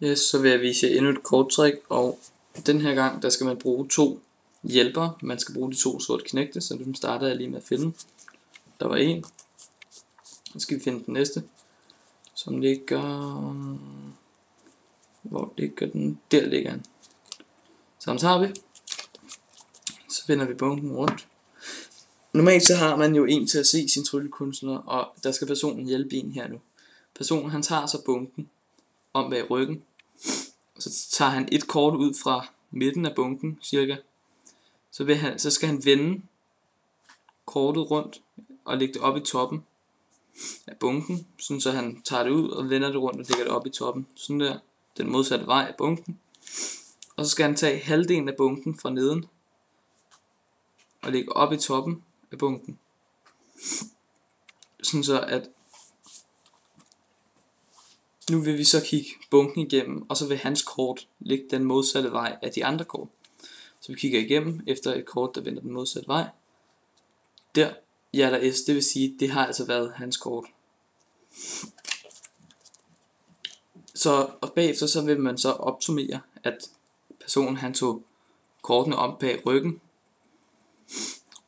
Yes, så vil jeg vise jer endnu et korttrik, og den her gang der skal man bruge 2 hjælpere. Man skal bruge de 2 sorte knægte, så dem starter jeg lige med at finde. Der var en. Så skal vi finde den næste, som ligger... Hvor ligger den? Der ligger den. Så tager vi. Så vender vi bunken rundt. Normalt så har man jo en til at se sin tryllekunstner, og der skal personen hjælpe en her nu. Personen han tager så bunken om bag ryggen. Så tager han et kort ud fra midten af bunken cirka. Så skal han vende kortet rundt og lægge det op i toppen af bunken, sådan så han tager det ud og vender det rundt og lægger det op i toppen, sådan der, den modsatte vej af bunken. Og så skal han tage halvdelen af bunken fra neden og lægge op i toppen af bunken, sådan så at nu vil vi så kigge bunken igennem, og så vil hans kort ligge den modsatte vej af de andre kort. Så vi kigger igennem efter et kort, der vender den modsatte vej. Der, hjerter S, det vil sige, det har altså været hans kort. Og bagefter så vil man så opsummere, at personen han tog kortene om bag ryggen,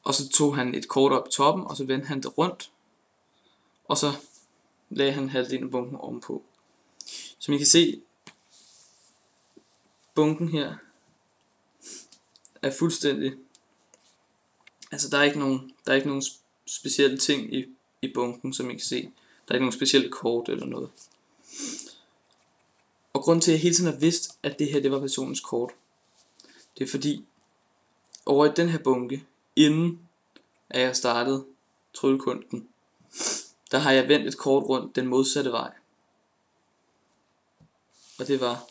og så tog han et kort op i toppen, og så vendte han det rundt, og så lagde han halvdelen af bunken ovenpå. Som I kan se, bunken her er fuldstændig, altså der er ikke nogen specielle ting i bunken, som I kan se. Der er ikke nogen specielle kort eller noget. Og grunden til at jeg hele tiden har vidst, at det her det var personens kort, det er fordi over i den her bunke, inden at jeg startede tryllekunsten, der har jeg vendt et kort rundt den modsatte vej. Og det var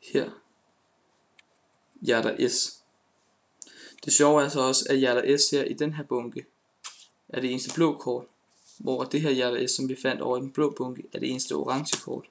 her, hjerter S. Det sjove er så også, at hjerter S her i den her bunke er det eneste blå kort, hvor det her hjerter S, som vi fandt over i den blå bunke, er det eneste orange kort.